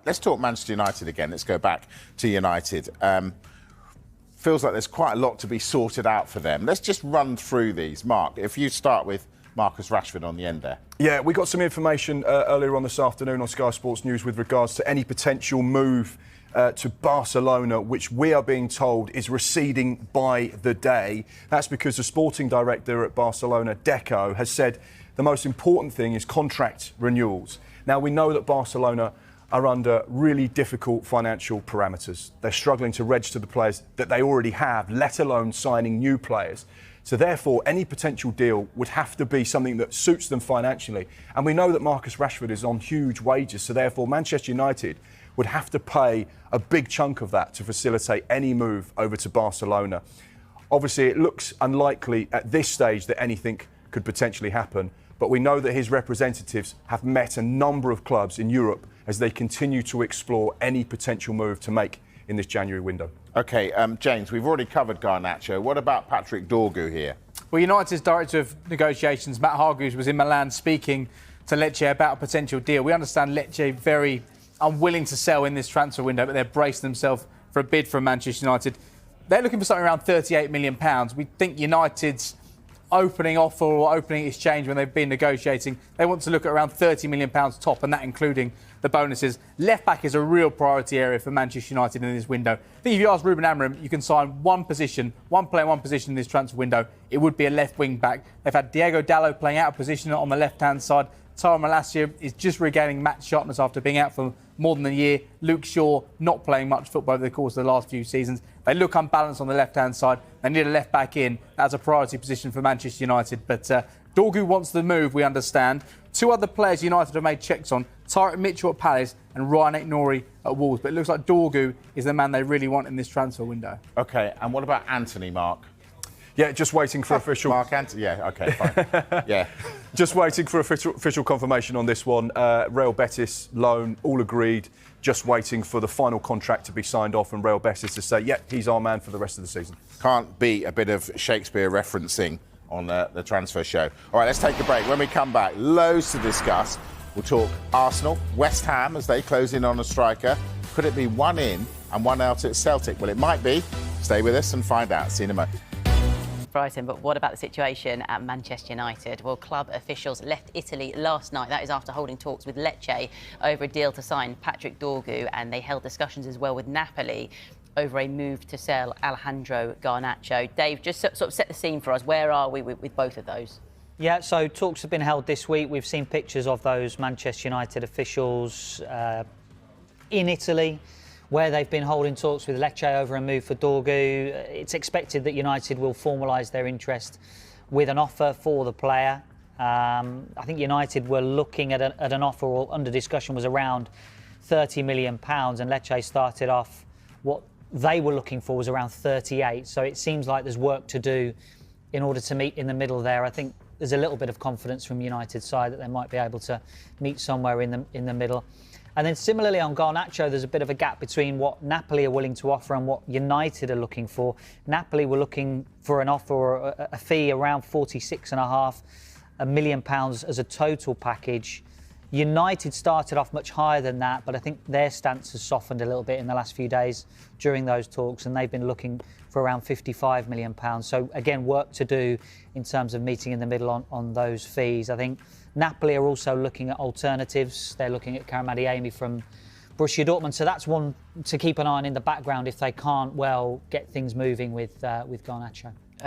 let's talk Manchester United again. Let's go back to United. Feels like there's quite a lot to be sorted out for them. Let's just run through these. Mark, if you start with Marcus Rashford on the end there. Yeah, we got some information earlier on this afternoon on Sky Sports News with regards to any potential move to Barcelona, which we are being told is receding by the day. That's because the sporting director at Barcelona, Deco, has said the most important thing is contract renewals. Now, we know that Barcelona are under really difficult financial parameters. They're struggling to register the players that they already have, let alone signing new players. So therefore, any potential deal would have to be something that suits them financially. And we know that Marcus Rashford is on huge wages, so therefore Manchester United would have to pay a big chunk of that to facilitate any move over to Barcelona. Obviously, it looks unlikely at this stage that anything could potentially happen, but we know that his representatives have met a number of clubs in Europe as they continue to explore any potential move to make in this January window. OK, James, we've already covered Garnacho. What about Patrick Dorgu here? Well, United's director of negotiations, Matt Hargreaves, was in Milan speaking to Lecce about a potential deal. We understand Lecce very unwilling to sell in this transfer window, but they're braced themselves for a bid from Manchester United. They're looking for something around £38 million. We think United's opening offer or opening exchange when they've been negotiating, they want to look at around £30 million top, and that including the bonuses. Left back is a real priority area for Manchester United in this window. I think if you ask Ruben Amorim, you can sign one player, one position in this transfer window. It would be a left wing back. They've had Diego Dallo playing out of position on the left-hand side. Tara Malacia is just regaining match sharpness after being out for more than a year. Luke Shaw not playing much football over the course of the last few seasons. They look unbalanced on the left-hand side. They need a left back in. That's a priority position for Manchester United. But Dorgu wants the move, we understand. Two other players United have made checks on, Tyrick Mitchell at Palace and Ryan Aït-Nouri at Wolves. But it looks like Dorgu is the man they really want in this transfer window. OK, and what about Anthony, Mark? Yeah, just waiting for official... Mark Anthony, yeah, OK, fine. Yeah. Just waiting for official confirmation on this one. Real Betis loan, all agreed. Just waiting for the final contract to be signed off and Real Betis to say, yeah, he's our man for the rest of the season. Can't beat a bit of Shakespeare referencing on the transfer show. All right, let's take a break. When we come back, loads to discuss. We'll talk Arsenal, West Ham as they close in on a striker. Could it be one in and one out at Celtic? Well, it might be. Stay with us and find out. See you in a moment. Brighton, but what about the situation at Manchester United? Well, club officials left Italy last night. That is after holding talks with Lecce over a deal to sign Patrick Dorgu, and they held discussions as well with Napoli over a move to sell Alejandro Garnacho. Dave, just sort of set the scene for us. Where are we with both of those? Yeah, so talks have been held this week. We've seen pictures of those Manchester United officials in Italy, where they've been holding talks with Lecce over a move for Dorgu. It's expected that United will formalise their interest with an offer for the player. I think United were looking at an offer, or under discussion was around £30 million, and Lecce started off what they were looking for was around 38. So it seems like there's work to do in order to meet in the middle there. I think there's a little bit of confidence from United's side that they might be able to meet somewhere in the middle. And then similarly on Garnacho, there's a bit of a gap between what Napoli are willing to offer and what United are looking for. Napoli were looking for an offer or a fee around £46.5 million as a total package. United started off much higher than that, but I think their stance has softened a little bit in the last few days during those talks, and they've been looking for around £55 million. So again, work to do in terms of meeting in the middle on those fees. I think Napoli are also looking at alternatives. They're looking at Karim Adeyemi from Borussia Dortmund. So that's one to keep an eye on in the background if they can't, well, get things moving with Garnacho.